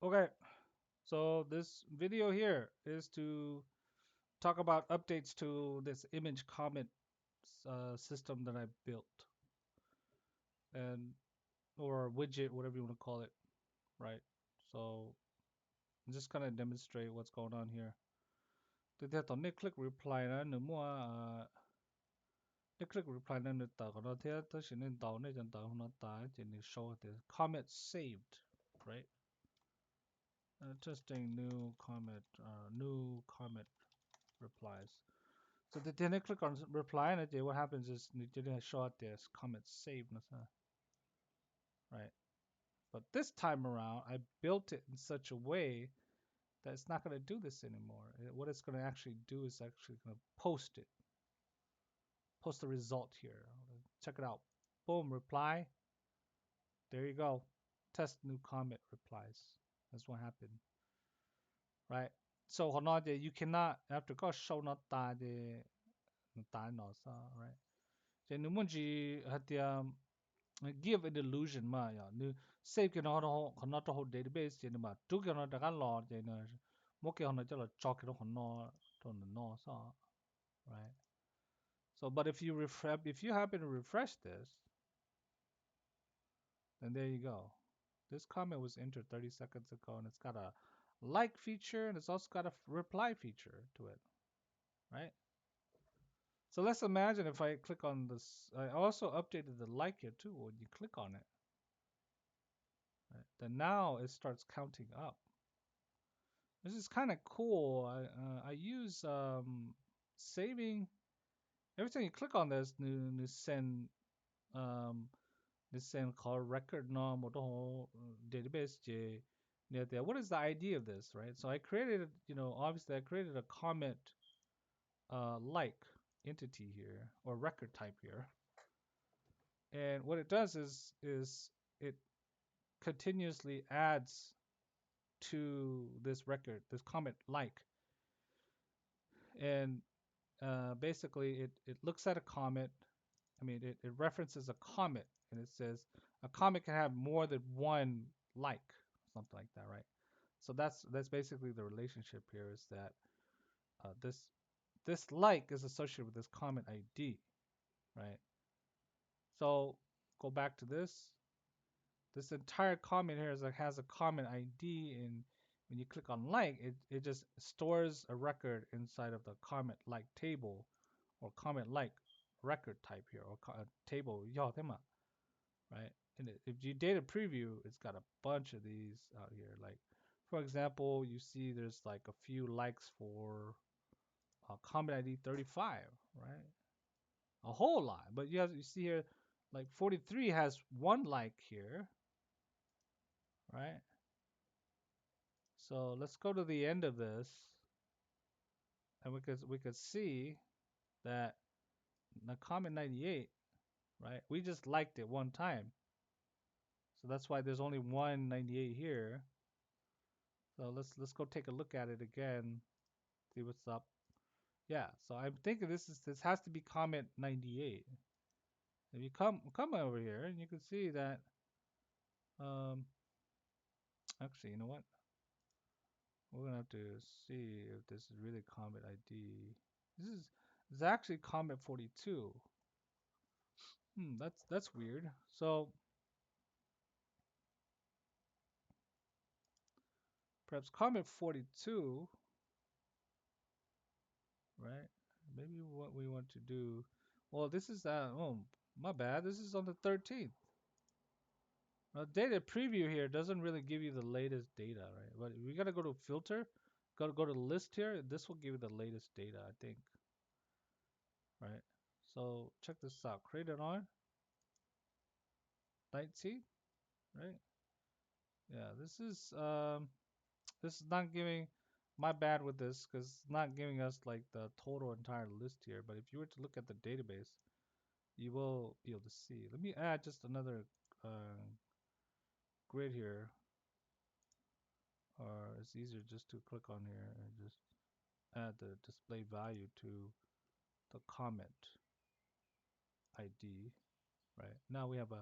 Okay, so this video here is to talk about updates to this image comment system that I built, and or widget, whatever you want to call it, right? So I'm just gonna demonstrate what's going on here. Thì tao nên click reply nó nữa mua nếu click reply nó nữa tao nó thế tao chỉ nên tao nên chẳng tao nó tao chỉ nên show the comment saved, right? Testing new comment replies. So then I click on reply and what happens is it didn't show up this comment saved, right? But this time around, I built it in such a way that it's not going to do this anymore. What it's going to actually do is actually going to post the result here. Check it out. Boom, reply. There you go. Test new comment replies. That's what happened, right? So you cannot after go show not the right? Jadi numunji hati give an illusion ma ya nu save cái nó to whole database thì mà trước cái nó đã gắn lò thì nó một cái nó cho là cho cái nó to nó so right. So but if you happen to refresh this, then there you go. This comment was entered 30 seconds ago, and it's got a like feature, and it's also got a reply feature to it, right? So let's imagine if I click on this. I also updated the like here too. When you click on it, right, then now it starts counting up. This is kind of cool. I use saving every time you click on this new send um this send call record no một whole database j near there. What is the idea of this, right? So I created, obviously I created a comment like entity here or record type here, and what it does is it continuously adds to this record, this comment like, and basically it looks at a comment. I mean, it references a comment and it says a comment can have more than one like, something like that, right? So that's basically the relationship here is that this like is associated with this comment ID, right? So go back to this. This entire comment here has a comment ID, and when you click on like, it just stores a record inside of the comment like table or comment like record type here or table right? And if you data preview, it's got a bunch of these out here. Like, for example, you see there's like a few likes for comment ID 35, right? A whole lot. But you see here, like 43 has one like here, right? So let's go to the end of this, and we could see that the comment 98, right? We just liked it one time, so that's why there's only one 98 here. So let's go take a look at it again, see what's up. Yeah, so I'm thinking this has to be comment 98. If you come over here, and you can see that um actually, you know what? We're gonna have to see if this is really comment ID. This is actually comment 42. That's weird. So perhaps comment 42, right? Maybe what we want to do. Well, this is oh, my bad. This is on the 13th. Data preview here doesn't really give you the latest data, right? But we gotta go to filter, gotta go to the list here. This will give you the latest data, I think, right? So check this out. Create it on 19, right? Yeah, this is not giving my bad with this because it's not giving us like the total entire list here. But if you were to look at the database, you will be able to see. Let me add just another uh, grid here, or it's easier just to click on here and just add the display value to the comment ID. Right now we have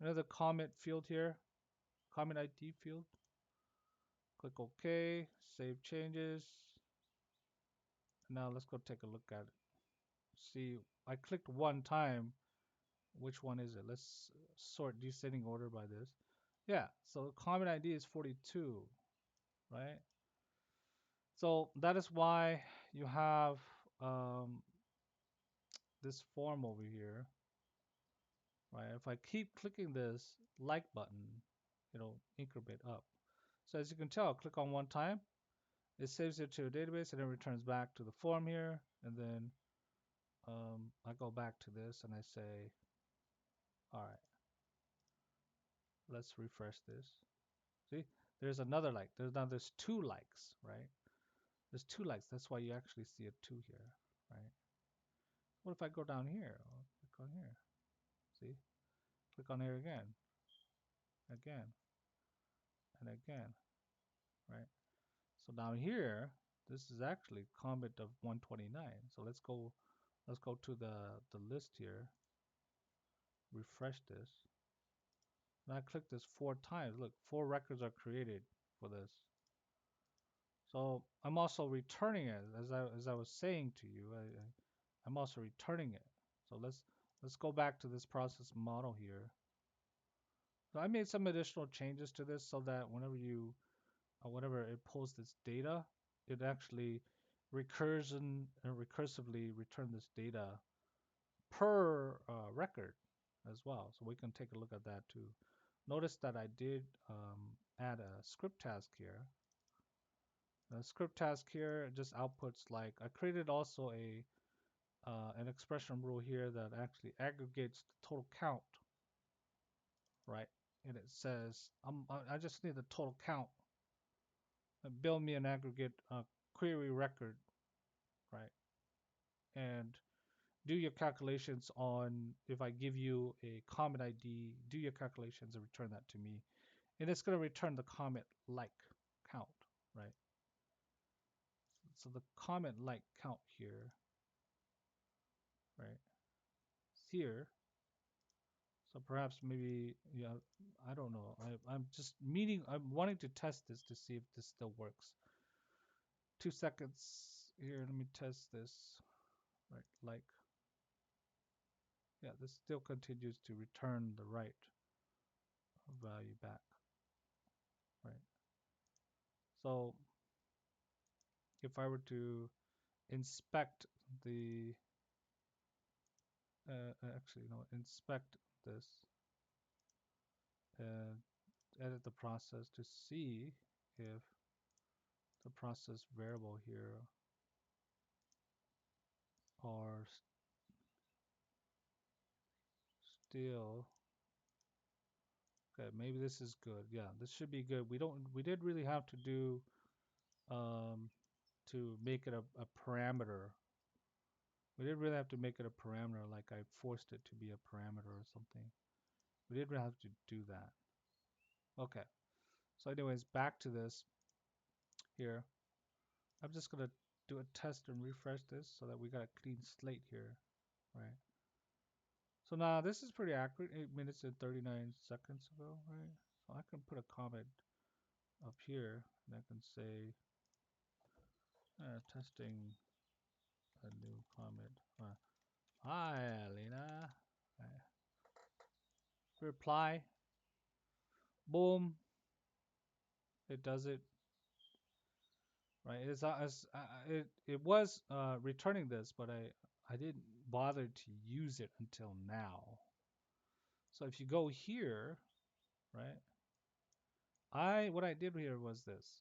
another comment field here, comment ID field. Click OK, save changes. Now let's go take a look at it. See, I clicked one time. Which one is it? Let's sort descending order by this. Yeah, so comment ID is 42, right? So that is why you have um, this form over here, right? If I keep clicking this like button, it'll increment up. So as you can tell, click on one time, it saves it to a database and then returns back to the form here. And then I go back to this and I say, all right, let's refresh this. See, there's another like. There's two likes, right? There's two likes. That's why you actually see a two here, right? What if I go down here? I'll click on here. See? Click on here again, again, and again, right? So down here, this is actually comment of 129. So let's go to the list here, refresh this. And I click this 4 times. Look, 4 records are created for this. So I'm also returning it as I was saying to you. I'm also returning it. So let's go back to this process model here. So I made some additional changes to this so that whenever it pulls this data, it actually recursively return this data per record as well. So we can take a look at that too. Notice that I did add a script task here. The script task here just outputs like I created also an expression rule here that actually aggregates the total count, right? And it says I just need the total count. Build me an aggregate query record, right? And do your calculations on if I give you a comment ID, do your calculations and return that to me. And it's going to return the comment like count, right? So the comment like count here, right? Here. So perhaps maybe, yeah, I don't know. I'm wanting to test this to see if this still works. 2 seconds here. Let me test this, right? Like, yeah, this still continues to return the right value back, right? So if I were to inspect the, actually, inspect this and edit the process to see if the process variable here are still, okay, maybe this is good. Yeah, this should be good. We did really have to do, um, to make it a parameter. We didn't really have to make it a parameter like I forced it to be a parameter or something. We didn't really have to do that. Okay. So anyways, back to this here. I'm just gonna do a test and refresh this so that we got a clean slate here, right? So now this is pretty accurate, 8 minutes and 39 seconds ago, right? So I can put a comment up here and I can say testing a new comment. Hi, Lena. Right. Reply. Boom. It does it. Right. It was returning this, but I didn't bother to use it until now. So if you go here, right? What I did here was this.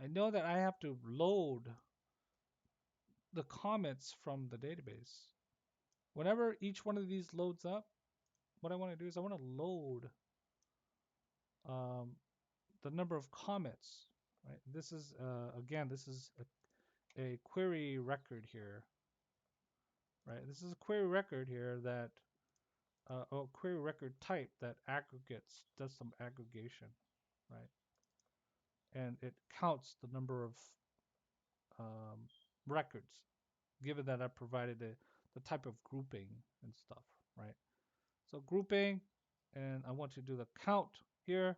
I know that I have to load the comments from the database. Whenever each one of these loads up, what I want to do is I want to load um, the number of comments. Right. This is again, this is a query record here. Right. This is a query record here that a query record type that aggregates, does some aggregation, right? And it counts the number of um, records, given that I provided the type of grouping and stuff, right? So grouping, and I want to do the count here,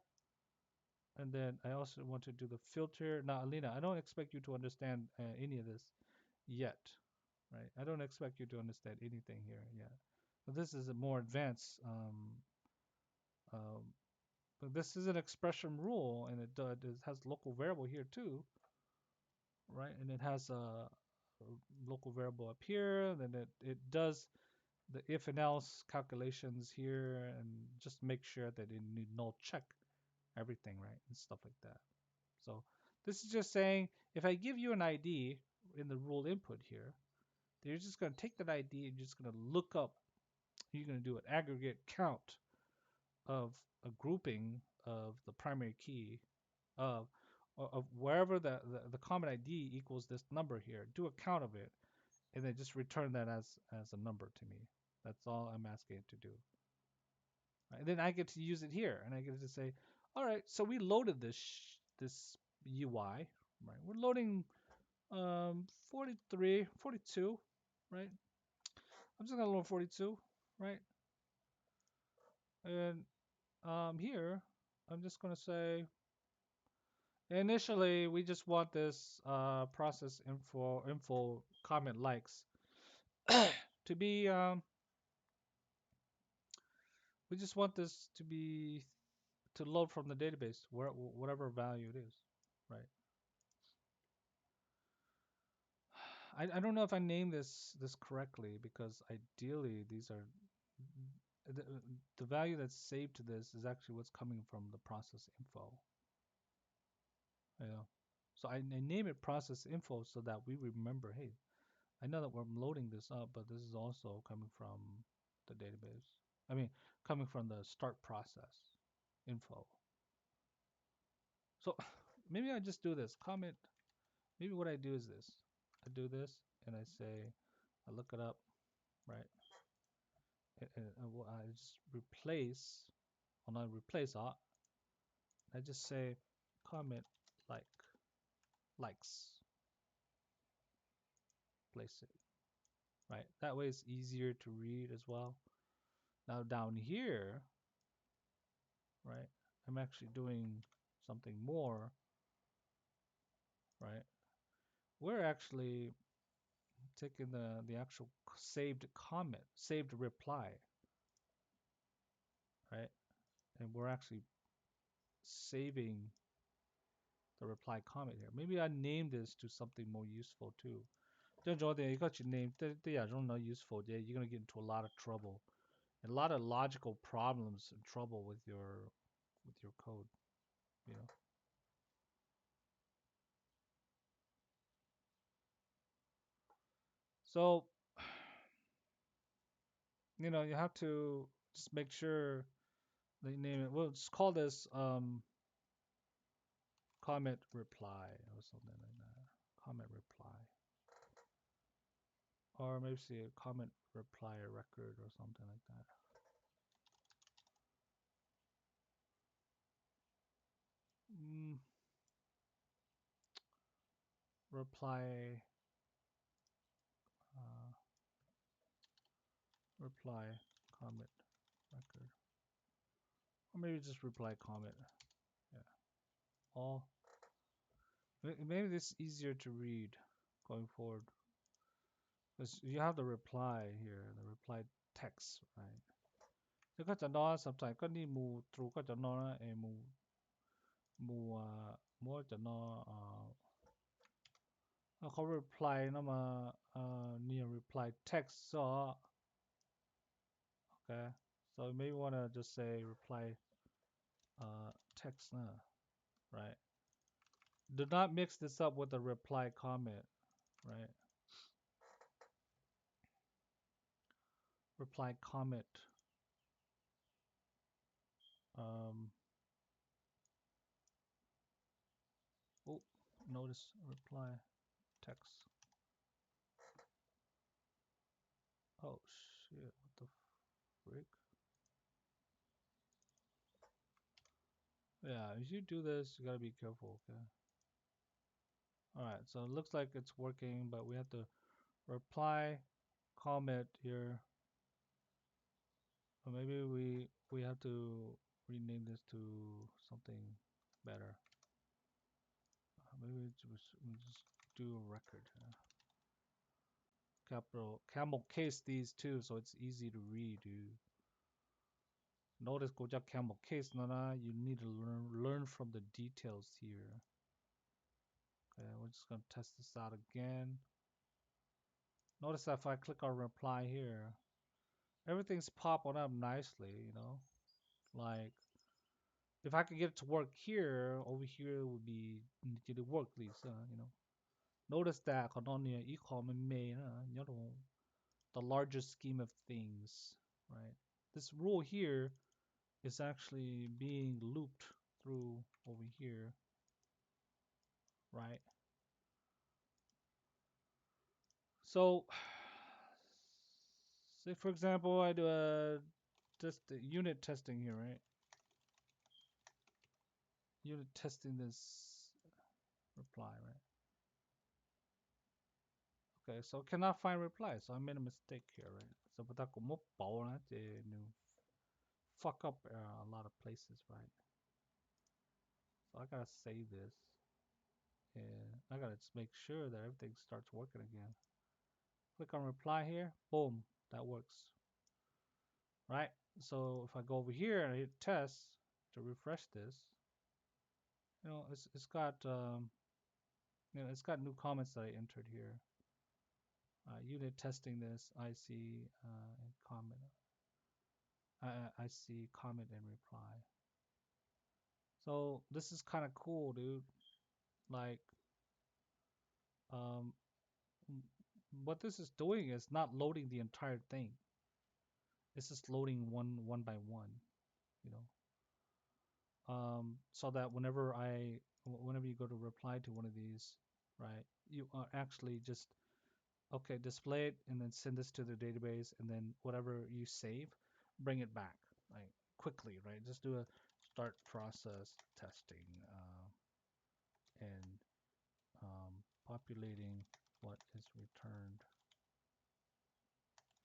And then I also want to do the filter. Now, Alina, I don't expect you to understand any of this yet, right? I don't expect you to understand anything here yet. But this is a more advanced. Um, but this is an expression rule, and it has local variable here too, right? And it has a local variable up here. Then it does the if and else calculations here, and just make sure that it need null check everything, right, and stuff like that. So this is just saying if I give you an ID in the rule input here, then you're just going to take that ID and you're just going to look up. You're going to do an aggregate count of a grouping of the primary key of wherever the common ID equals this number here. Do a count of it, and then just return that as a number to me. That's all I'm asking it to do. Right? And then I get to use it here, and I get to say, all right, so we loaded this UI, right? We're loading 43, 42, right? I'm just gonna load 42, right? And here, I'm just gonna say, initially, we just want this process info comment likes to be we just want this to be to load from the database, whatever value it is, right? I don't know if I named this correctly because ideally these are the, the value that's saved to this is actually what's coming from the process info. You know, so I name it process info so that we remember, hey, I know that we're loading this up, but this is also coming from the database. I mean, coming from the start process info. So maybe I just do this comment. Maybe what I do is this. I do this and I say, I look it up, right? I just replace, when I replace I just say comment like, likes, place it, right? That way it's easier to read as well. Now down here, right, I'm actually doing something more, right? We're actually taking the actual saved comment, saved reply, right? And we're actually saving the reply comment here. Maybe I name this to something more useful too. Then Jordan, you got your name. They are not useful. Yeah, you're gonna get into a lot of trouble, and a lot of logical problems and trouble with your code. You know. So, you have to just make sure they name it. We'll just call this comment reply or something like that. Comment reply, or maybe see a comment reply record or something like that. Mm, reply, uh, reply comment record, or maybe just reply comment. Yeah, all. Maybe this is easier to read going forward because you have the reply here, the reply text, right? แล้วก็จะนอ sometimes ก็นี่มูทรูก็จะนอนะมูมัวจะนอแล้วเขา reply นะมาเนี่ย reply text so okay so you maybe want to just say reply text right, do not mix this up with the reply comment, right? Reply comment, um oh, notice reply text. Oh shit, what the frick? Yeah, if you do this, you gotta be careful, okay? Alright, so it looks like it's working, but we have to reply comment here. Or maybe we have to rename this to something better. Maybe we just do a record. Capital camel case these too, so it's easy to read, dude. Notice 고작 camel case nana. You need to learn from the details here. Okay, we're just gonna test this out again. Notice that if I click on reply here, everything's popping up nicely, you know. Like if I could get it to work here, over here would be did it work, please, you know. Notice that 거동이 이거면 you know, the larger scheme of things, right? This rule here is actually being looped through over here, right? So, say for example, I do a just the unit testing here, right? Unit testing this reply, right? Okay, so cannot find reply, so I made a mistake here, right? So बता고 못 봐오나 이제 fuck up a lot of places, right? So I gotta save this, and I gotta just make sure that everything starts working again. Click on reply here, boom, that works, right? So if I go over here and I hit test to refresh this, you know, it's got you know, it's got new comments that I entered here. Unit testing this, I see and comment. I see comment and reply. So this is kind of cool, dude. Like, um, what this is doing is not loading the entire thing. It's just loading one by one, you know. So that whenever you go to reply to one of these, right, you are actually just okay, display it and then send this to the database, and then whatever you save, bring it back, like quickly, right? Just do a start process testing and populating what is returned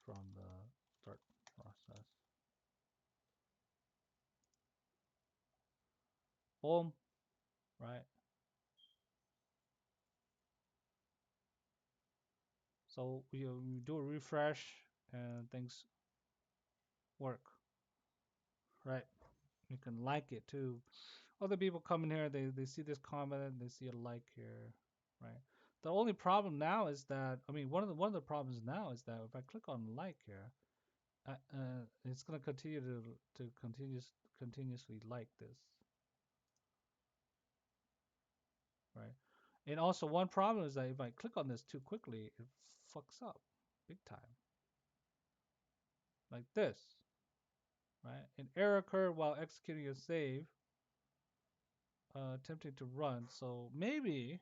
from the start process. Boom, right? So you do a refresh and things work, right? You can like it too. Other people come in here, they see this comment, and they see a like here, right? The only problem now is that, I mean, one of the problems now is that if I click on like here, it's going to continue to continuously like this, right? And also one problem is that if I click on this too quickly, it fucks up big time, like this, right? An error occurred while executing a save, attempting to run. So maybe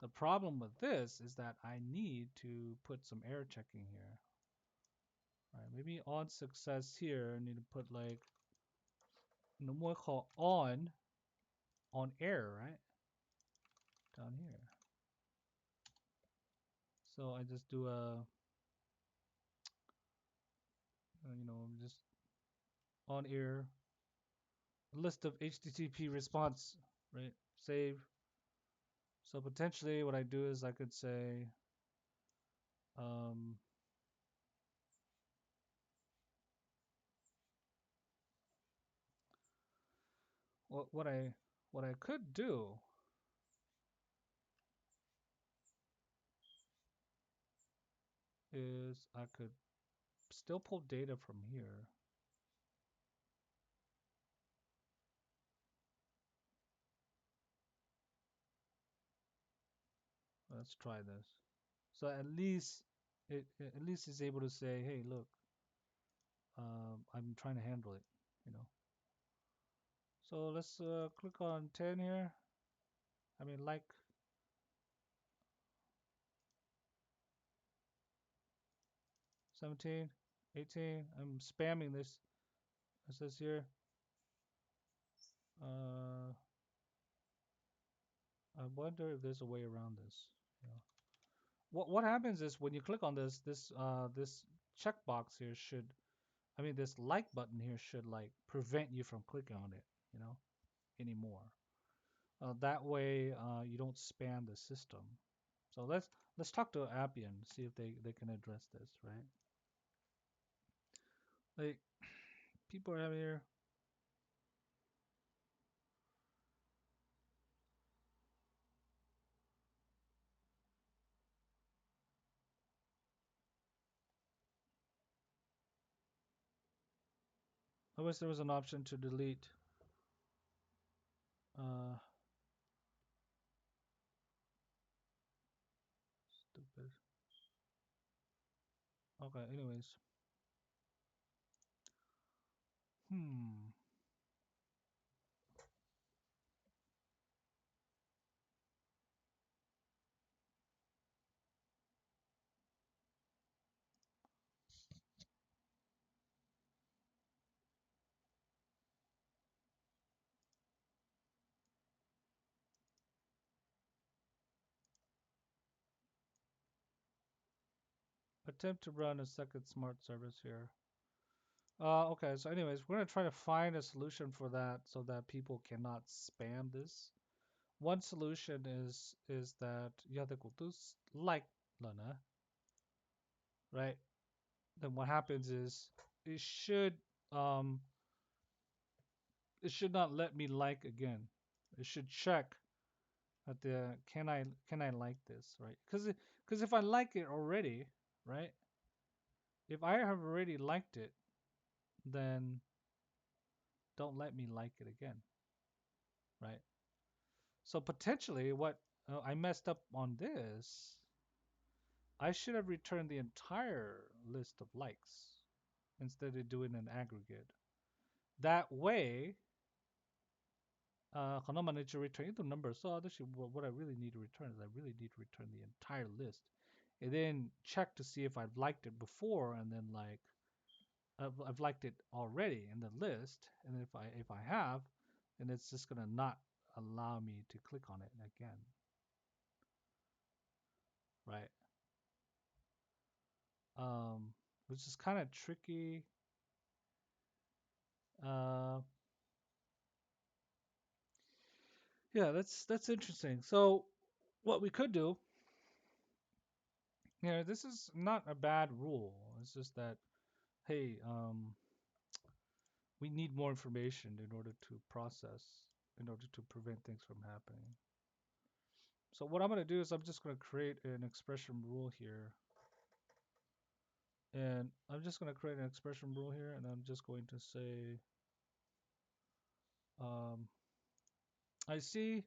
the problem with this is that I need to put some error checking here. Right, maybe on success here, I need to put like no more call on error, right? Down here. So I just do a you know, just on error list of HTTP response, right? Save. So potentially what I do is I could say um, what I could do is I could still pull data from here. Let's try this. So at least at least it's able to say, hey, look, I'm trying to handle it, you know. So let's click on 10 here. I mean, like 17, 18. I'm spamming this. It says here. Uh, I wonder if there's a way around this. You know. What happens is when you click on this checkbox here should, I mean, this like button here should like prevent you from clicking on it, you know. anymore. That way, you don't spam the system. So let's talk to Appian, see if they can address this, right? Like people are here. I wish there was an option to delete. Uh, Stupid. Okay. Anyways, hmm. Attempt to run a second smart service here. Okay. So anyways, we're gonna try to find a solution for that so that people cannot spam this. One solution is that you have to go to like Lana, right? Then what happens is it should um it should not let me like again. It should check at the can I like this, right? Because if I like it already, right? If I have already liked it, then don't let me like it again, right? So potentially what I messed up on this, I should have returned the entire list of likes instead of doing an aggregate. That way, 하나만 need to return the number. So actually, what I really need to return is I really need to return the entire list, and then check to see if I've liked it before, and then like I've liked it already in the list, and if I have, then it's just gonna not allow me to click on it again, right? Which is kind of tricky. Uh, yeah, that's interesting. So what we could do, this is not a bad rule. It's just that hey, we need more information in order to process, in order to prevent things from happening. So what I'm going to do is I'm just going to create an expression rule here. And I'm just going to create an expression rule here, and I'm just going to say, um, I see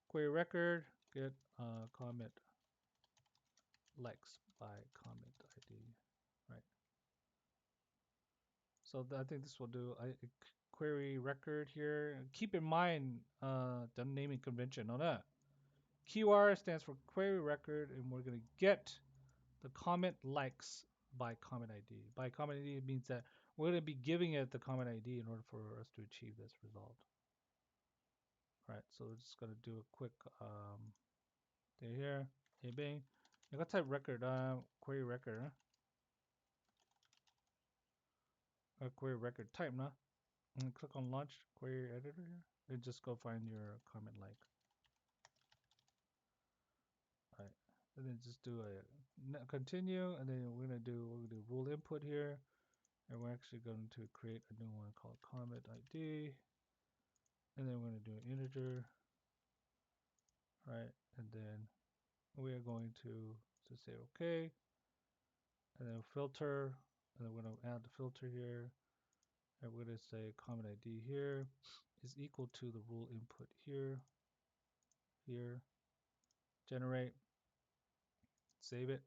query record get comment likes by comment ID, right? So I think this will do. Query record here. Keep in mind the naming convention on that. QR stands for query record, and we're going to get the comment likes by comment ID. By comment ID means that we're going to be giving it the comment ID in order for us to achieve this result. All right, so we're just going to do a quick thing here. Hey, bing. I got type record, query record, query record type, nah? And click on launch query editor here, and just go find your comment like. All right, and then just do a continue, and then we're gonna do rule input here. And we're actually going to create a new one called comment ID. And then we're going to do an integer, right? And then we are going to say OK. And then filter. And then we're going to add the filter here. And we're going to say comment ID here is equal to the rule input here, here, generate, save it.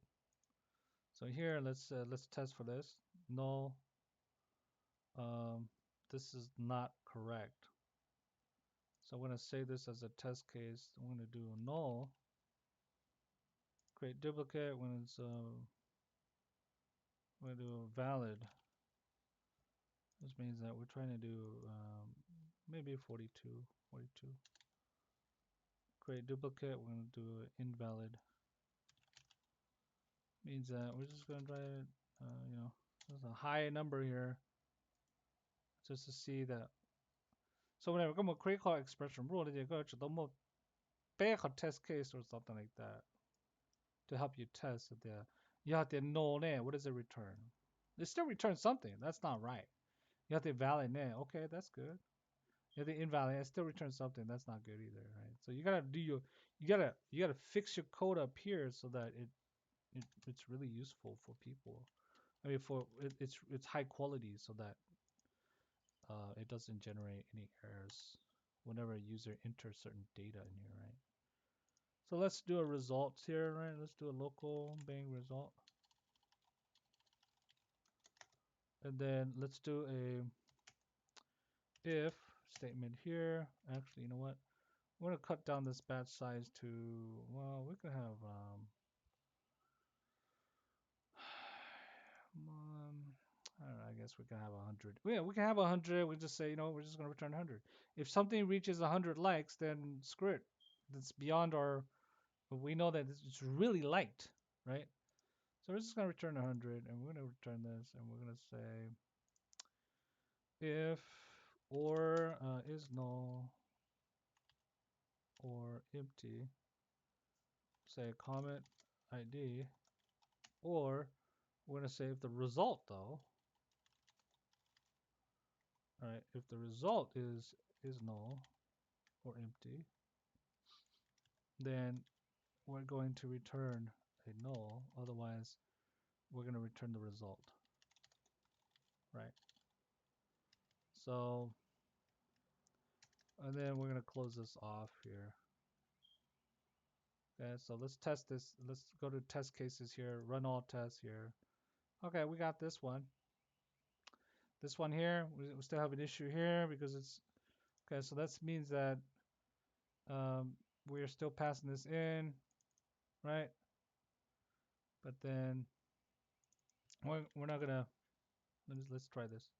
So here, let's test for this. Null. Um, this is not correct. So I'm going to save this as a test case. I'm going to do null, create duplicate when it's going to do valid. This means that we're trying to do maybe 42, 42. Create duplicate. We're going to do invalid. Means that we're just going to try to, there's a high number here just to see that. So whenever come a create call expression rule, then you go to the back a test case or something like that to help you test the you have to know what does it return? It still returns something. That's not right. You have to invalidate. Okay, that's good. You have to invalidate. It still returns something. That's not good either, right? So you gotta do your you gotta fix your code up here so that it's really useful for people. I mean, it's high quality so that it doesn't generate any errors whenever a user enters certain data in here, right? So let's do a result here, right? Let's do a local bang result. And then let's do a if statement here. Actually, you know what? We're gonna cut down this batch size to, well, we could have um I don't know, I guess we can have 100. Yeah, we can have 100. We just say, we're just gonna return 100. If something reaches 100 likes, then screw it. That's beyond our. We know that it's really liked, right? So we're just gonna return 100, and we're gonna return this, and we're gonna say if or is null or empty. Say comment ID, or we're gonna say if the result though. All right, if the result is null or empty, then we're going to return a null. Otherwise, we're going to return the result, right? So, and then we're going to close this off here. Okay, so let's test this. Let's go to test cases here, run all tests here. Okay, we got this one. This one here, we still have an issue here because it's, okay, so that means that we're still passing this in, right? But then we're not gonna, let's try this.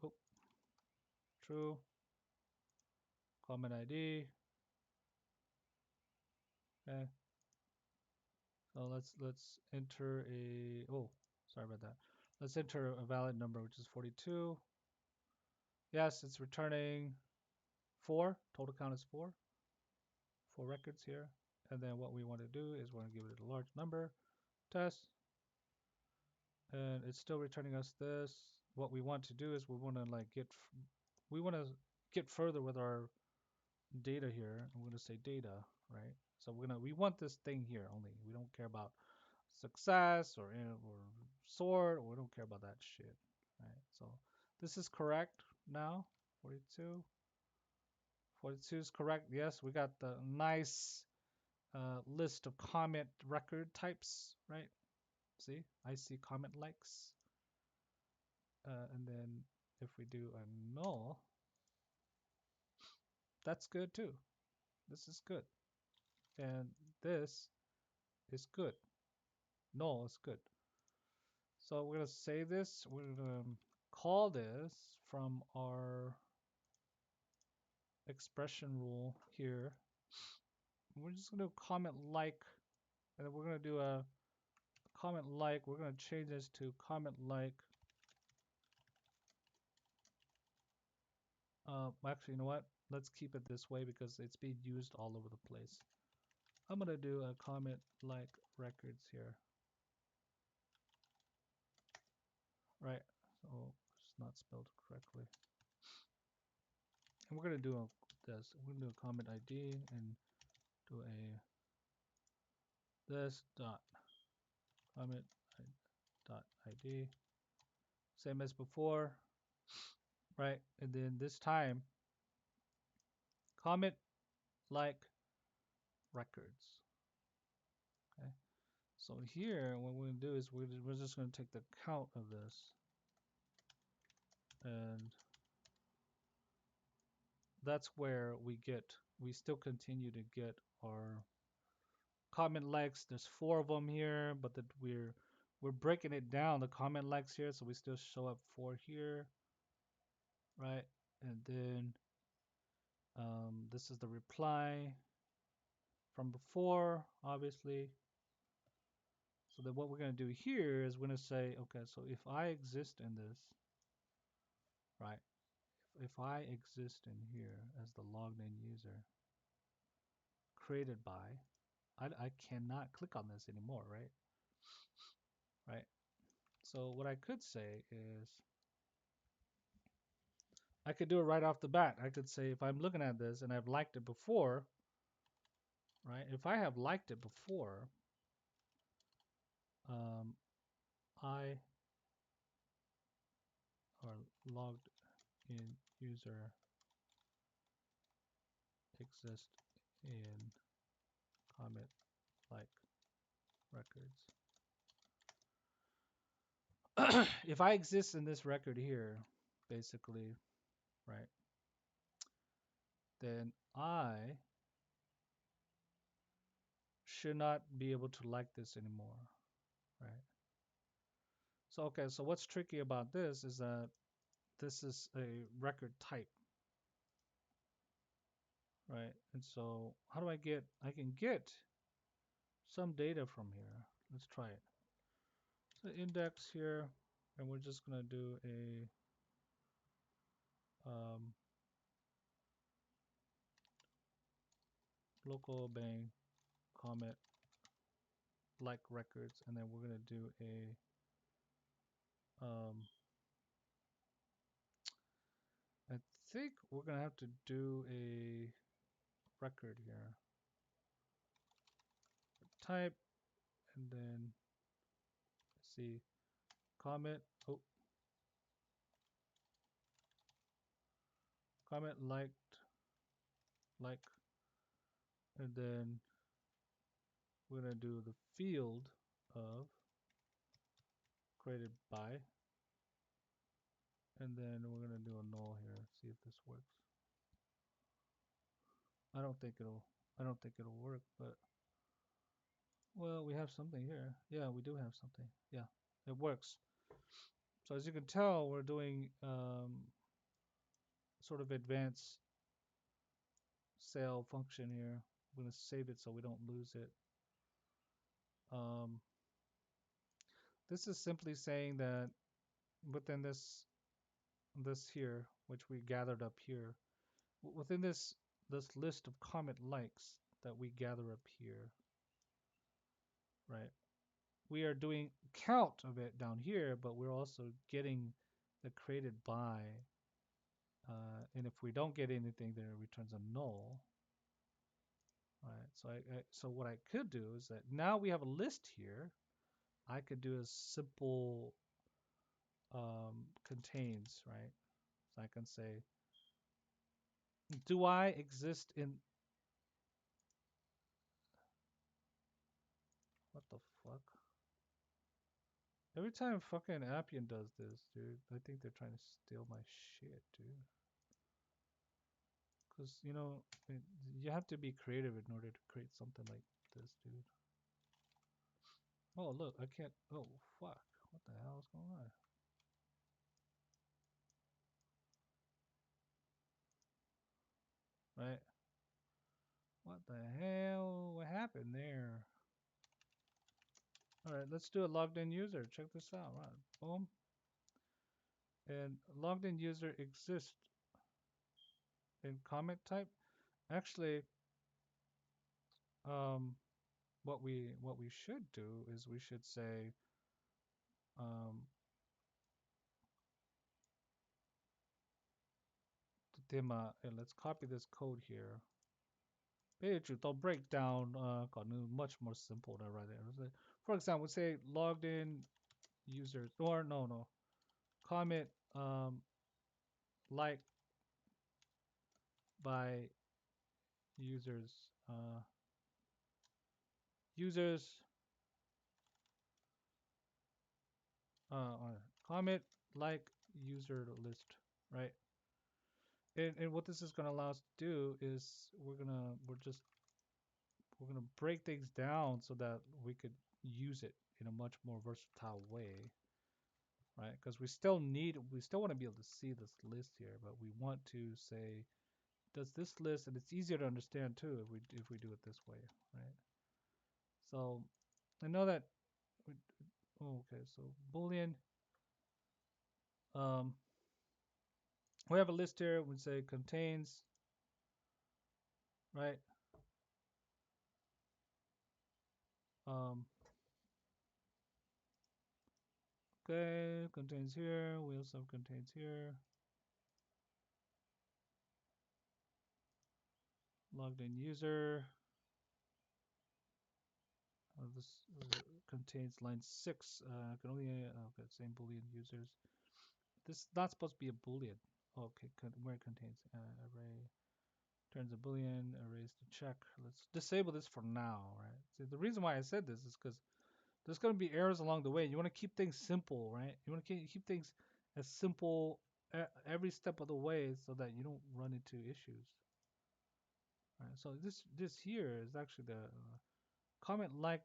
Oh, true, comment ID. Okay, so let's enter a, oh, sorry about that. Let's enter a valid number, which is 42. Yes, it's returning 4. Total count is 4. 4 records here. And then what we want to do is we're going to give it a large number, test, and it's still returning us this. What we want to do is we want to we want to get further with our data here. I'm going to say data, right? So we want this thing here only. We don't care about success or sort, or we don't care about that shit, right? So this is correct now. 42. 42 is correct. Yes, we got the nice list of comment record types, right? See, I see comment likes. And then if we do a null, that's good too. This is good. And this is good. Null is good. So we're going to save this. We're going to call this from our expression rule here. We're just going to comment like, and then we're going to do a comment like. We're going to change this to comment like. Actually, you know what? Let's keep it this way because it's being used all over the place. I'm going to do a comment like records here. Right. So it's not spelled correctly. And we're going to do this. We're going to do a comment ID and do a this dot comment dot ID. Same as before, right? And then this time, comment like records. Okay. So here, what we're going to do is we're just going to take the count of this, and that's where we still continue to get our comment likes. There's 4 of them here, but we're breaking it down, the comment likes here, so we still show up 4 here, right? And then this is the reply from before, obviously. So then what we're going to do here is we're going to say, okay, so if I exist in this, right? if I exist in here as the logged in user created by, I cannot click on this anymore, right? Right. So what I could say is I could do it right off the bat. I could say if I'm looking at this and I've liked it before, right? If I have liked it before, um, I or logged in user exist in comment like records. If I exist in this record here, basically, right, then I should not be able to like this anymore, right? So, okay, so what's tricky about this is that this is a record type, right? And so how do I can get some data from here. Let's try it. So index here, and we're just gonna do a local bang comment like records, and then we're gonna do a I think we're gonna have to do a record here. Type, and then let's see comment. Oh, comment like, and then we're gonna do the field of created by, and then we're gonna do a null here. See if this works. I don't think it'll. I don't think it'll work, but well, we have something here. Yeah, we do have something. Yeah, it works. So as you can tell, we're doing sort of advanced cell function here. I'm going to save it so we don't lose it. Um, this is simply saying that within this here, which we gathered up here, within this list of comment likes that we gather up here, right? We are doing count of it down here, but we're also getting the created by. And if we don't get anything, then it returns a null. All right. So what I could do is that now we have a list here. I could do a simple contains, right? So I can say, do I exist in what the fuck? Every time fucking Appian does this, dude, I think they're trying to steal my shit, dude. Because, you have to be creative in order to create something like this, dude. Oh, look, I can't. Oh, fuck. What the hell is going on? Right? What the hell? What happened there? All right, let's do a logged in user. Check this out. Right. Boom. And logged in user exists in comment type. Actually, um, what we should do is we should say um, tema. And let's copy this code here. Page don't break down. Got much more simple than right there. For example, say logged in users or no comment like by users users comment like user list, right? And what this is going to allow us to do is we're gonna break things down so that we could use it in a much more versatile way, right? Because we still want to be able to see this list here, but we want to say, does this list, and it's easier to understand too if we do it this way, right? So I know that. Oh, okay, so Boolean. Um, We have a list here. We say contains, right? Um, okay, contains here. We also have contains here. Logged in user. This contains line 6. Can only okay, same boolean users. This is not supposed to be a boolean. Okay, where it contains array turns a boolean, arrays to check. Let's disable this for now, right? See, the reason why I said this is because there's going to be errors along the way. You want to keep things simple, right? You want to keep things as simple every step of the way so that you don't run into issues. Right? So this here is actually the comment like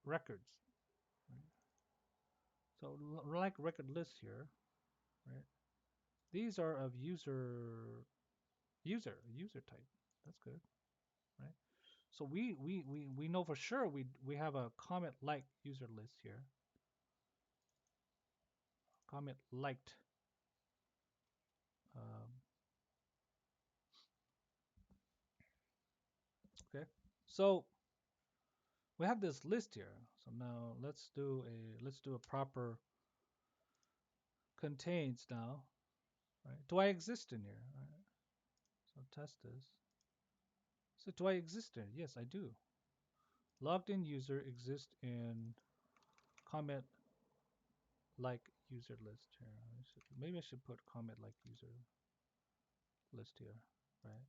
records. Right? So like record lists here, right? These are of user type. That's good, right? So we know for sure we have a comment like user list here. Comment liked. Um, okay. So we have this list here. So now let's do a proper contains now. Right? Do I exist in here? Right. So test this. So do I exist in it? Yes, I do. Logged in user exists in comment like user list here. Maybe I should put comment like user list here, right?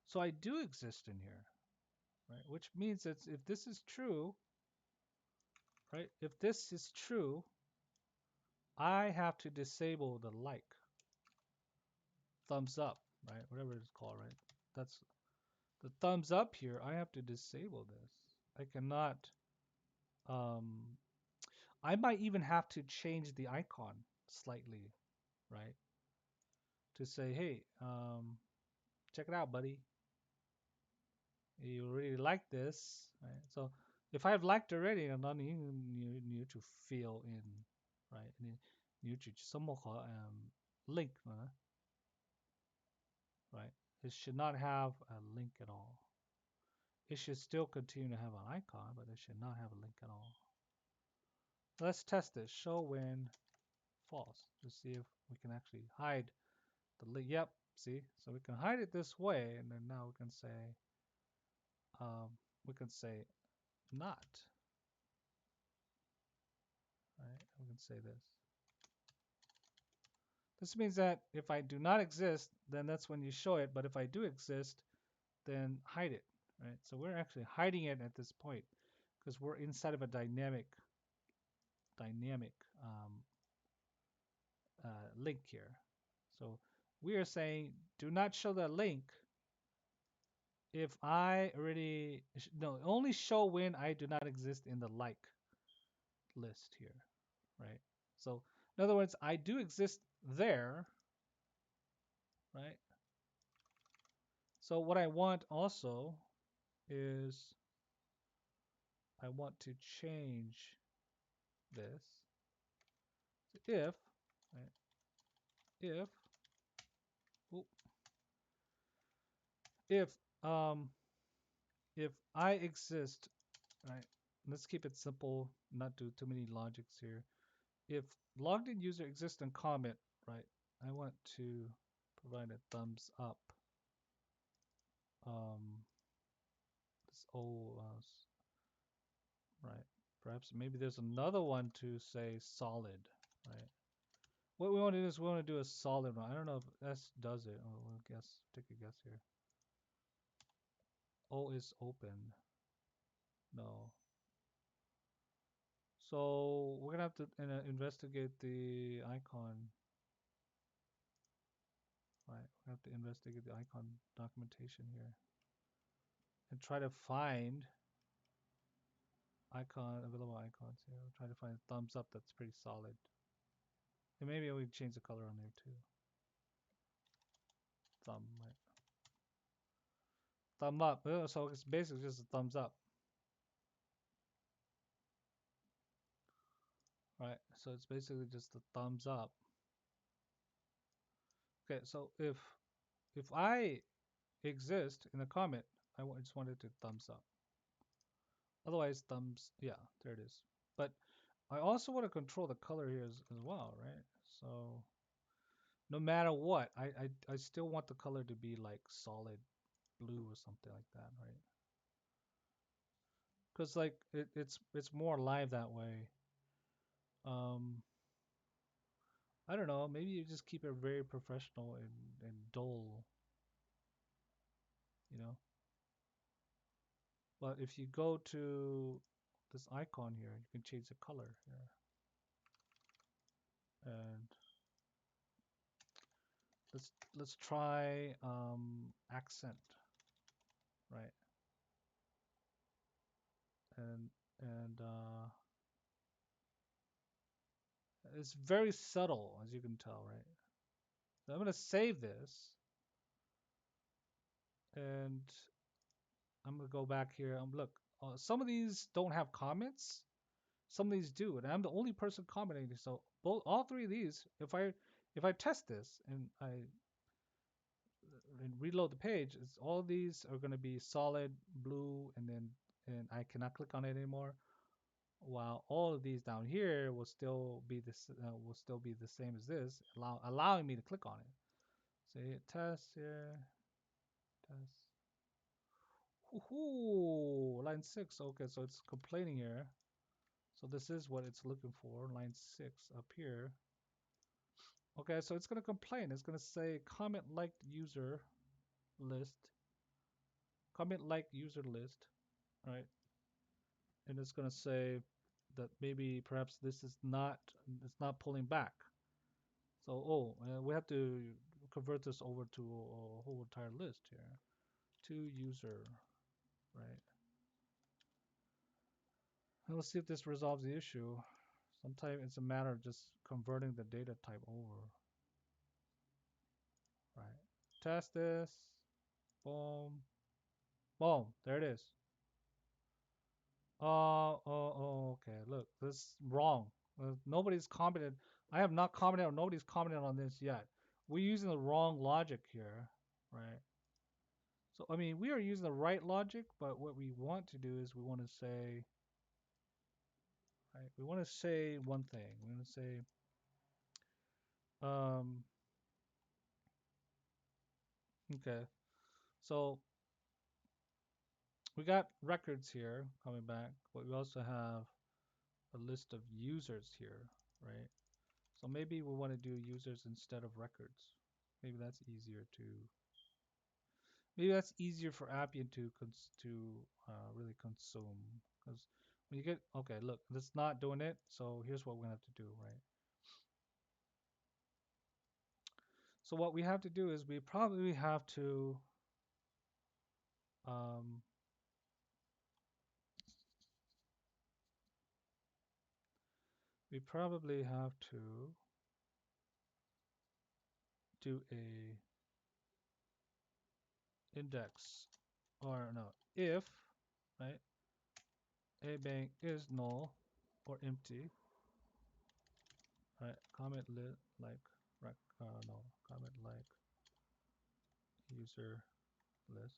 So I do exist in here, right? Which means that if this is true, right? If this is true, I have to disable the like, thumbs up, right? Whatever it's called, right? That's the thumbs up here. I have to disable this. I cannot. Um, I might even have to change the icon slightly, right? To say, hey, check it out, buddy. You really like this, right? So if I've liked already, then you need to fill in, right? And you need to link, right? It should not have a link at all. It should still continue to have an icon, but it should not have a link at all. Let's test this. Show when false to see if we can actually hide the link. Yep, see? So we can hide it this way, and then now we can say not, right? We can say this. This means that if I do not exist, then that's when you show it. But if I do exist, then hide it, right? So we're actually hiding it at this point because we're inside of a dynamic link here. So we are saying do not show that link if I already, no, only show when I do not exist in the like list here, right? So in other words, I do exist there, right? So what I want also is I want to change this to if, right? If, oh, if, um, if I exist, right? Let's keep it simple, not do too many logics here. If logged in user exists in comment, right? I want to provide a thumbs up. Um, this right? Perhaps maybe there's another one to say solid, right? What we want to do is we want to do a solid one. I don't know if S does it. We'll guess, take a guess here. O is open. No. So we're gonna have to investigate the icon. Right, we have to investigate the icon documentation here and try to find available icons here. We'll try to find a thumbs up that's pretty solid. And maybe we change the color on there too. Right. Thumb up. So it's basically just a thumbs up. Right. So it's basically just a thumbs up. Okay, so if I exist in a comment, just wanted to thumbs up. Otherwise, thumbs, yeah, there it is. But I also want to control the color here as well, right? So no matter what, I still want the color to be like solid blue or something like that, right? Because like it's more alive that way. Um, I don't know. Maybe you just keep it very professional and dull, you know. But if you go to this icon here, you can change the color here. And let's try accent, right? And and it's very subtle, as you can tell, right? So I'm gonna save this, and I'm gonna go back here. Look, some of these don't have comments. Some of these do, and I'm the only person commenting. So both, all three of these, if I test this and reload the page, it's all these are gonna be solid blue, and I cannot click on it anymore. While all of these down here will still be the same as this, allowing me to click on it. So hit test here, test. Ooh, line 6. Okay, so it's complaining here. So this is what it's looking for, line 6 up here. Okay, so it's going to complain. It's going to say comment liked user list, comment liked user list, right? And it's going to say that maybe perhaps this is not, it's not pulling back. So, we have to convert this over to a whole entire list here. To user, right? And let's see if this resolves the issue. Sometimes it's a matter of just converting the data type over, right? Test this. Boom. Boom. There it is. Okay. Look, this is wrong. Nobody's commented. I have not commented or nobody's commented on this yet. We're using the wrong logic here, right? So, I mean, we are using the right logic, but what we want to do is we want to say, right? We want to say one thing. We want to say, um, okay. So we got records here coming back, but we also have a list of users here, right? So maybe we want to do users instead of records. Maybe that's easier to. Maybe that's easier for Appian to really consume. Because when you get, okay, look, that's not doing it. So here's what we're gonna have to do, right? So what we have to do is um, we probably have to do a index or no if, right? A bank is null or empty, right? Comment like no comment like user list.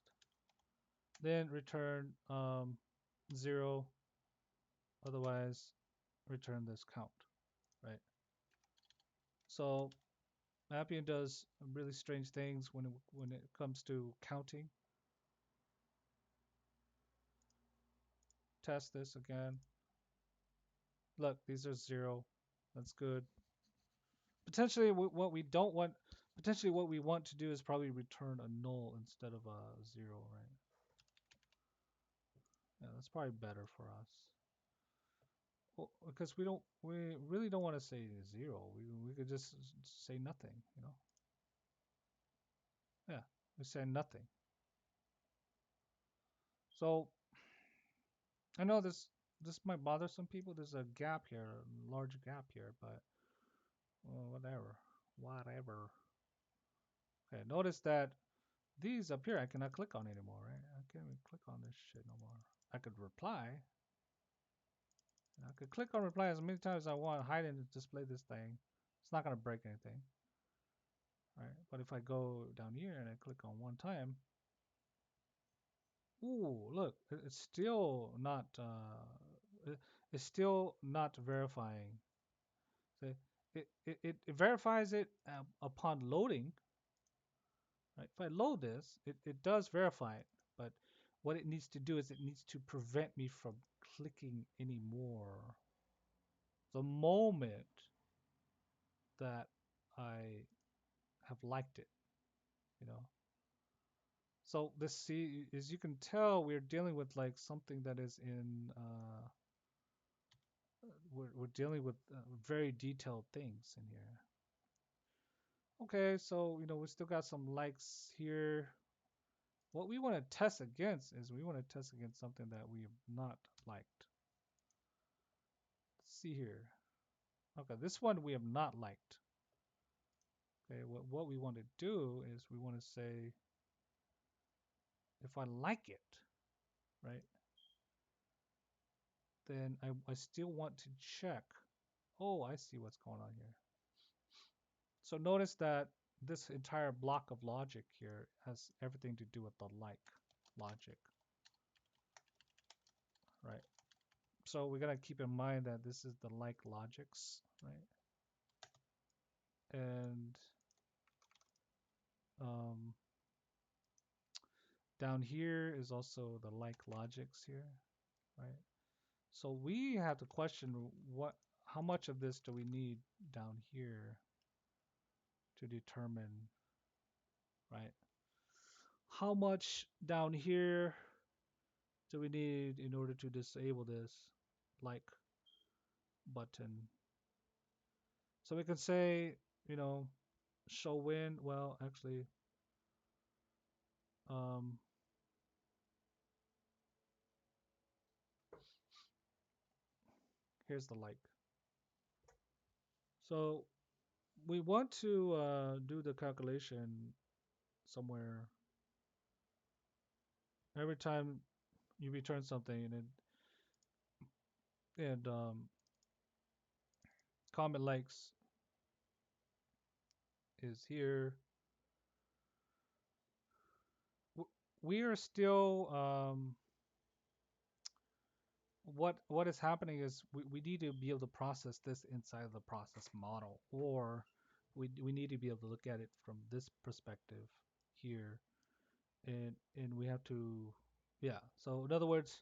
Then return 0, otherwise return this count, right? So Appian does really strange things when it comes to counting. Test this again. Look, these are 0. That's good. Potentially what we don't want, potentially what we want to do is probably return a null instead of a 0, right? Yeah, that's probably better for us. Well, because we really don't want to say 0. We could just say nothing, you know? Yeah, we say nothing. So I know this might bother some people. There's a gap here, a large gap here, but well, whatever, whatever. Okay, notice that these up here I cannot click on anymore, right? I can't even click on this shit no more. I could reply. I could click on reply as many times as I want, hide and display this thing. It's not gonna break anything. right? But if I go down here and I click on one time, ooh, look, it's still not it's still not verifying. So it verifies it upon loading, right? If I load this, it does verify it, but what it needs to do is it needs to prevent me from clicking anymore the moment that I have liked it, you know. So this, see, as you can tell, we're dealing with like something that is in we're dealing with very detailed things in here. Okay, so we still got some likes here. What we want to test against is we want to test against something that we have not liked. Let's see here. Okay, this one we have not liked. Okay, what we want to do is we want to say if I like it, right, then I still want to check. Oh, I see what's going on here. So notice that this entire block of logic here has everything to do with the like logic, right? So we gotta keep in mind that this is the like logics, right? And um, down here is also the like logics here, right? So we have to question how much of this do we need down here to determine, right? How much down here do we need in order to disable this like button? So we can say, you know, show when. Well, actually, um, here's the like. So we want to do the calculation somewhere every time you return something, and comment likes is here. We are still what is happening is we need to be able to process this inside of the process model, or we need to be able to look at it from this perspective here, and we have to, yeah. So in other words,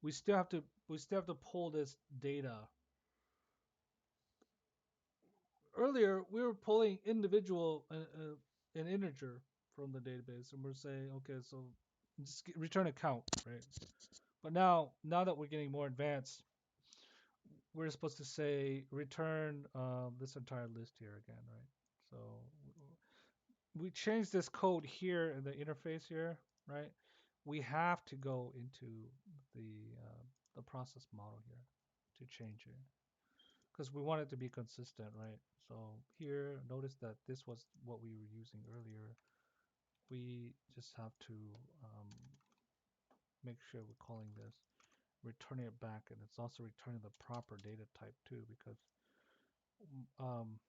we still have to pull this data. Earlier we were pulling individual an integer from the database, and we're saying, okay, so just return a count, right? But now that we're getting more advanced, we're supposed to say return this entire list here again, right? So we change this code here in the interface here, right? We have to go into the process model here to change it because we want it to be consistent, right? So here, notice that this was what we were using earlier. We just have to make sure we're calling this, returning it back, and it's also returning the proper data type too, because um,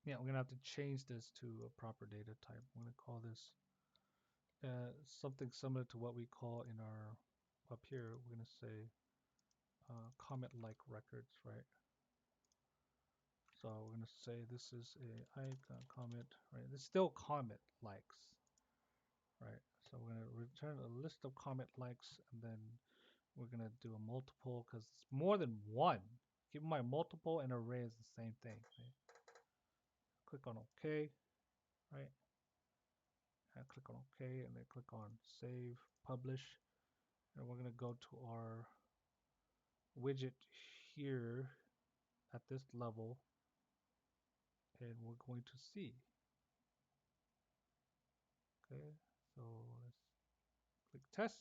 yeah, we're gonna have to change this to a proper data type. I'm gonna call this something similar to what we call in our up here. We're gonna say comment-like records, right? So we're gonna say this is a icon comment, right? It's still comment likes, right? So we're gonna return a list of comment likes, and then we're gonna do a multiple because it's more than one. Keep in mind, multiple and array is the same thing. Right? Click on OK, right? And click on OK, and then click on Save, Publish, and we're gonna go to our widget here at this level, and we're going to see. Okay, so let's click test.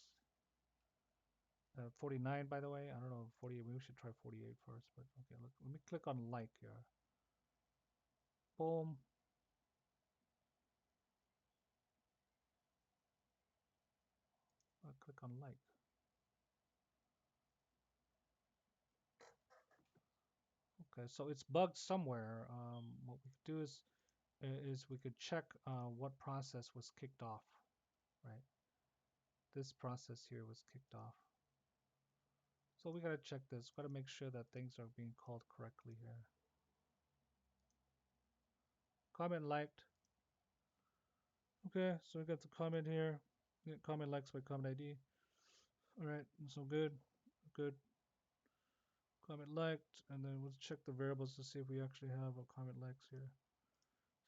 49, by the way. I don't know, 48. We should try 48 first, but okay. Look, let me click on like here. Boom. I'll click on like. Okay, so it's bugged somewhere. What we could do is is we could check what process was kicked off, right? This process here was kicked off. So we gotta check this. Gotta make sure that things are being called correctly here. Comment liked. Okay, so we got the comment here. Get comment likes by comment ID. All right, so good, good. Comment liked, and then we'll check the variables to see if we actually have a comment likes here.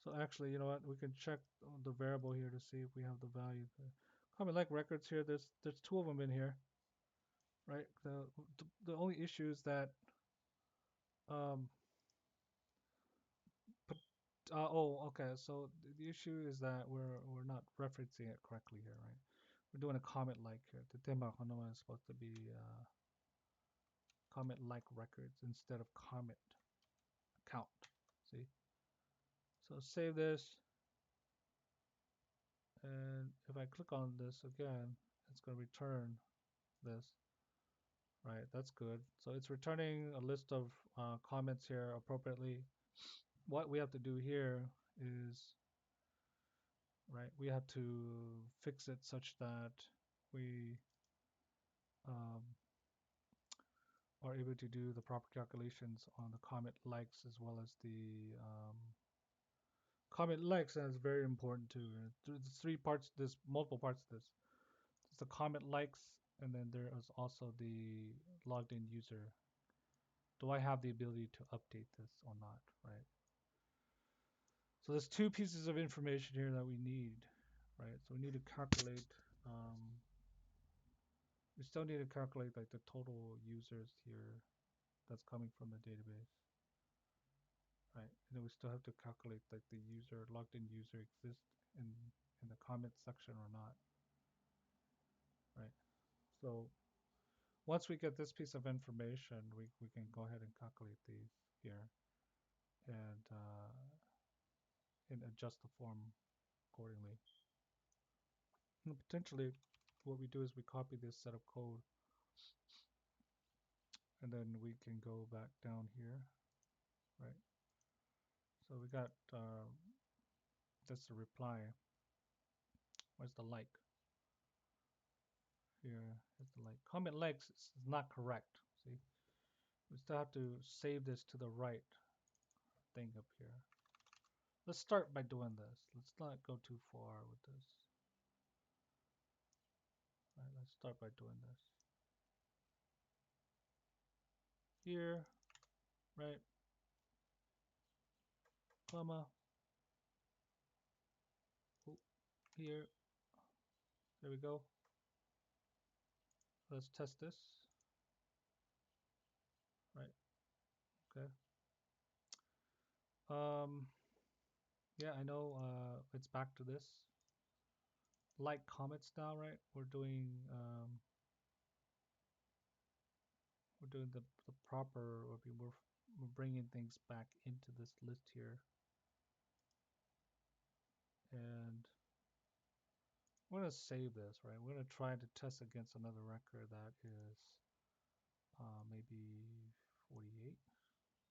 So actually, you know what? We can check the variable here to see if we have the value. Comment like records here. There's two of them in here, right? The only issue is that um oh, okay. So the issue is that we're not referencing it correctly here, right? We're doing a comment like here. The tema is supposed to be comment like records instead of comment count. See? So save this, and if I click on this again, it's going to return this. Right, that's good. So it's returning a list of comments here appropriately. What we have to do here is, right, we have to fix it such that we um, are able to do the proper calculations on the comment likes as well as the comment likes. And it's very important too. There's three parts, there's multiple parts to this. It's the comment likes, and then there is also the logged in user. Do I have the ability to update this or not, right? So there's two pieces of information here that we need, right? So we need to calculate, um, we still need to calculate like the total users here that's coming from the database, right? And then we still have to calculate like the user, logged in user exists in the comment section or not, right? So once we get this piece of information, we can go ahead and calculate these here and adjust the form accordingly. And potentially what we do is we copy this set of code and then we can go back down here, right? So we got that's the reply. Where's the like? Here is the like. Comment likes is not correct. See, we still have to save this to the right thing up here. Let's start by doing this. Let's not go too far with this. All right, let's start by doing this. Here, right? Comma. Oh, here. There we go. Let's test this. Right. Okay. Um. Yeah, I know. It's back to this. Like comments now, right? We're doing the proper. We're bringing things back into this list here, and we're gonna save this, right? We're gonna try to test against another record that is maybe 48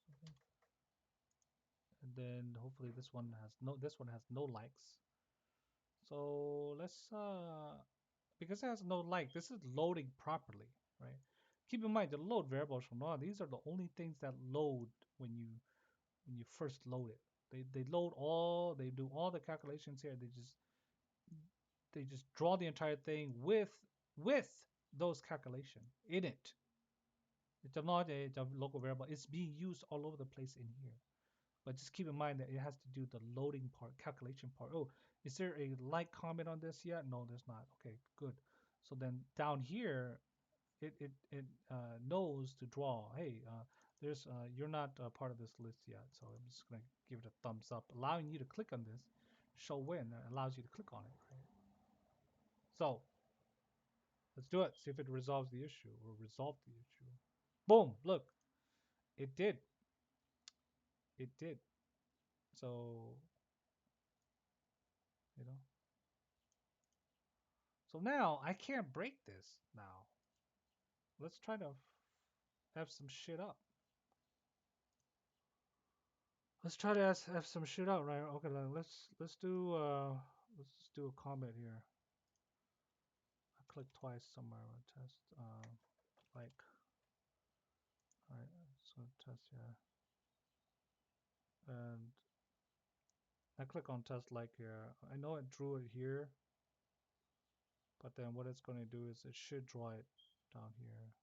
something, and then hopefully this one has no likes. So let's because it has no like, this is loading properly, right? Keep in mind the load variables from now on, these are the only things that load when you first load it. They load all, they do all the calculations here. They just draw the entire thing with those calculations in it. It's not a local variable. It's being used all over the place in here. But just keep in mind that it has to do the loading part, calculation part. Oh, is there a like comment on this yet? No, there's not. Okay, good. So then down here, it knows to draw. Hey, there's you're not part of this list yet. So I'm just gonna give it a thumbs up, allowing you to click on this. Show when allows you to click on it. Right? So let's do it. See if it resolves the issue or resolve the issue. Boom! Look, it did. It did. So you know. So now I can't break this now. Let's try to have some shit up. Let's try to have some shit out, right? Okay, then let's do a comment here. I click twice somewhere. I'll test like. All right, so test here, and I click on test like here. I know it drew it here, but then what it's going to do is it should draw it down here.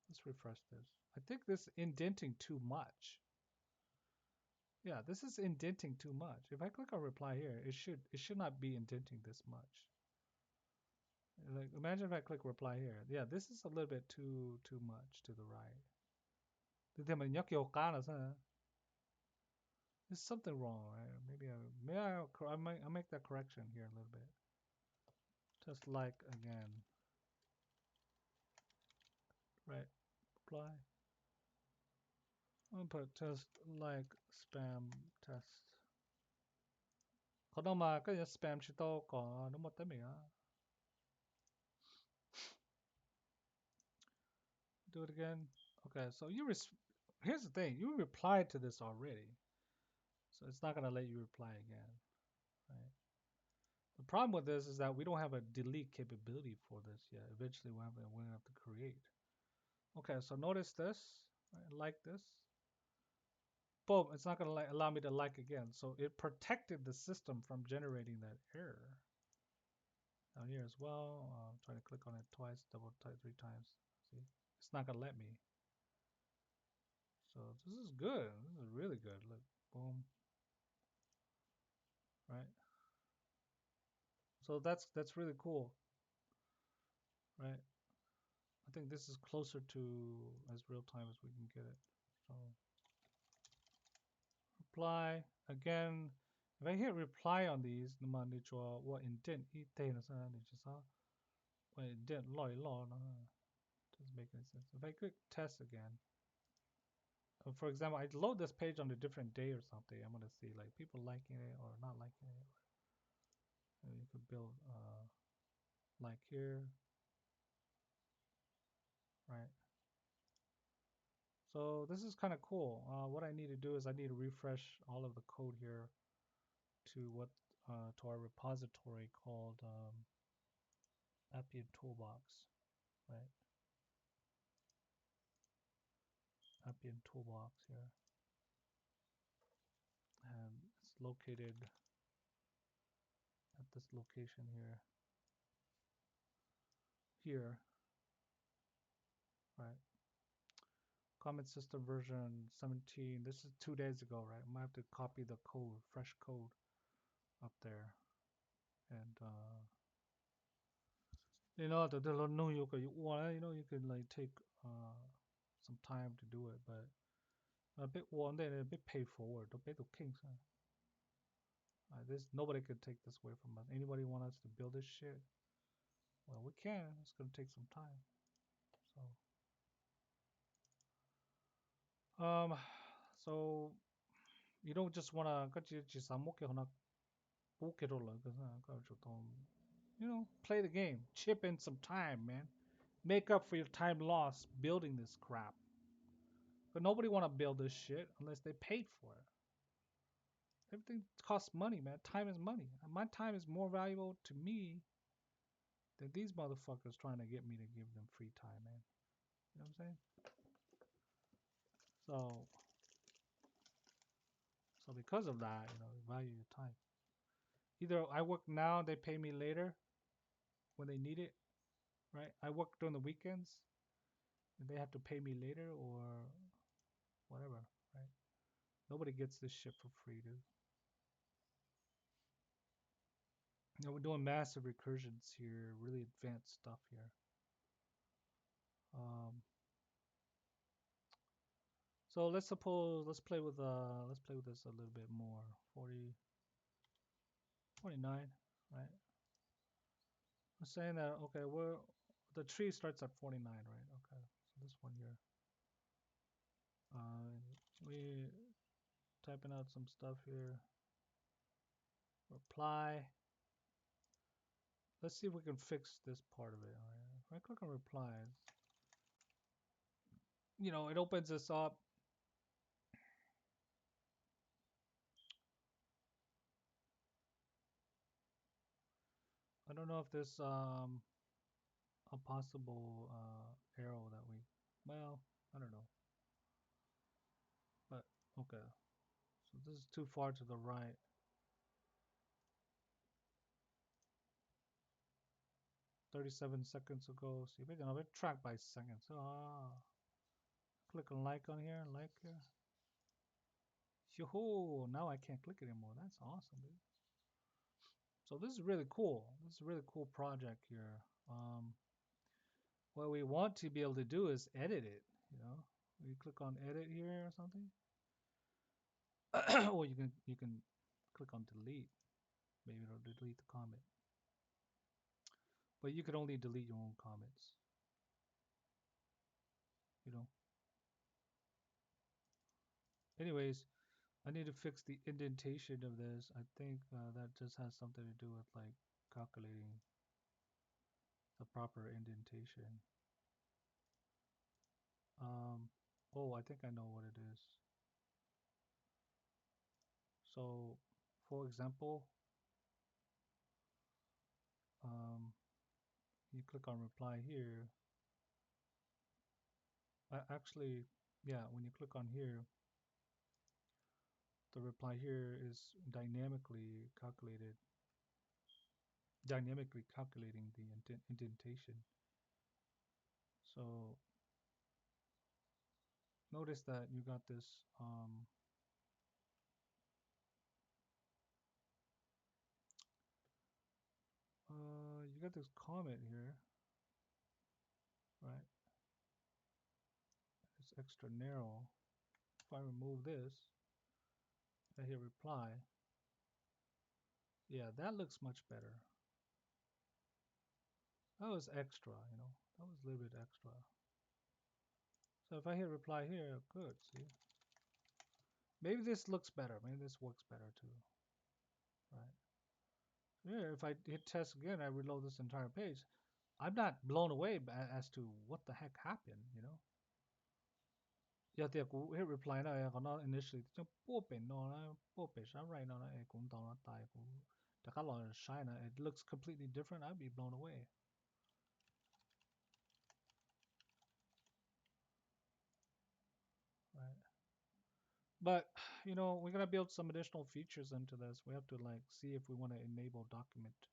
Let's refresh this. I think this indenting too much. Yeah, this is indenting too much. If I click on reply here, it should not be indenting this much. Like imagine if I click reply here. Yeah, this is a little bit too much to the right. There's something wrong, right? I'll make that correction here a little bit. Just like again, right? Reply. I'm gonna put just like spam test. 佢都嘛跟住 spam 出多個都冇得明啊。Do it again. Okay, so here's the thing. You replied to this already, so it's not gonna let you reply again, right? The problem with this is that we don't have a delete capability for this yet. Eventually, we're gonna have to create. Okay, so notice this. Right? Like this. Boom! It's not gonna allow me to like again. So it protected the system from generating that error. Down here as well. I'm trying to click on it twice, double type 3 times. See, it's not gonna let me. So this is good. This is really good. Look, boom. Right. So that's really cool, right? I think this is closer to as real time as we can get it. So reply again. If I hit reply on these, what intent what intent doesn't make any sense. If I click test again, for example, I load this page on a different day or something, I'm gonna see like people liking it or not liking it. And you could build like here, right? So this is kind of cool. What I need to do is I need to refresh all of the code here to to our repository called Appian Toolbox, right? Appian Toolbox here, and it's located at this location here. Here, right? Common System version 17. This is 2 days ago, right? I'm gonna have to copy the code, fresh code, up there, and you can like take some time to do it, but a bit one day a bit pay forward. A bit of kings. This nobody could take this away from us. Anybody want us to build this shit? Well, we can. It's gonna take some time. So, um, so you don't just wanna play the game. Chip in some time, man. Make up for your time lost building this crap. But nobody wanna build this shit unless they paid for it. Everything costs money, man. Time is money. My time is more valuable to me than these motherfuckers trying to get me to give them free time, man. You know what I'm saying? So, so because of that, value your time. Either I work now, they pay me later when they need it, right? I work during the weekends, and they have to pay me later or whatever, right? Nobody gets this shit for free, dude. We're doing massive recursions here, really advanced stuff here. Um, so let's play with this a little bit more. 40, 49, right? I'm saying that okay, the tree starts at 49, right? Okay, so this one here. Uh, we typing out some stuff here. Reply. Let's see if we can fix this part of it. All right. If I click on replies, it opens this up. I don't know if there's a possible arrow that we, well, I don't know. But okay, so this is too far to the right. 37 seconds ago. So you're going to track by seconds. Ah, click on like on here, like here. Yo, now I can't click anymore. That's awesome, dude. So this is really cool. This is a really cool project here. What we want to be able to do is edit it. You know, we click on edit here or something, or you can click on delete. Maybe it'll delete the comment, but you can only delete your own comments. You know. Anyways, I need to fix the indentation of this. I think that just has something to do with like calculating the proper indentation. Um, oh, I think I know what it is. So, for example, um, you click on reply here. Actually, yeah, when you click on here, the reply here is dynamically calculating the indentation. So notice that you got this you got this comment here, right? It's extra narrow. If I remove this, I hit reply. Yeah, that looks much better. That was extra, you know. That was a little bit extra. So if I hit reply here, good, see? Maybe this looks better. Maybe this works better too, right? Here, if I hit test again, I reload this entire page. I'm not blown away as to what the heck happened, you know? 有啲 hit reply 咧，講得 initially 即係波變咯啦，波變上嚟講，大股，大家來 shine it looks completely different. I'd be blown away, right? But you know, we're gonna build some additional features into this. We have to like see if we want to enable document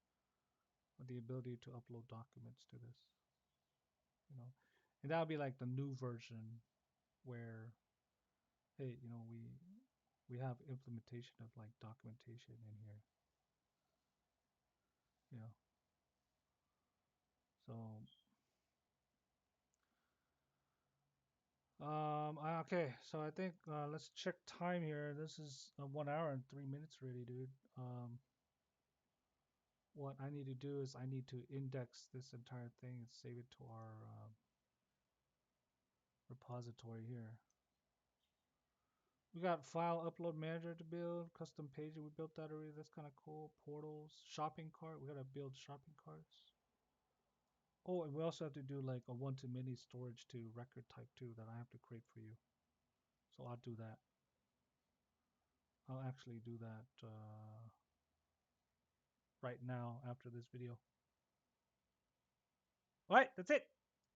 or the ability to upload documents to this, you know, and that'll be like the new version where, hey, you know, we have implementation of like documentation in here, you know. So okay, so I think let's check time here. This is 1 hour and 3 minutes already, dude. What I need to do is I need to index this entire thing and save it to our repository here. We got file upload manager to build, custom page. We built that already. That's kind of cool. Portals, shopping cart. We gotta build shopping carts. Oh, and we also have to do like a one-to-many storage to record type too that I have to create for you. So I'll do that. I'll actually do that right now after this video. All right, that's it.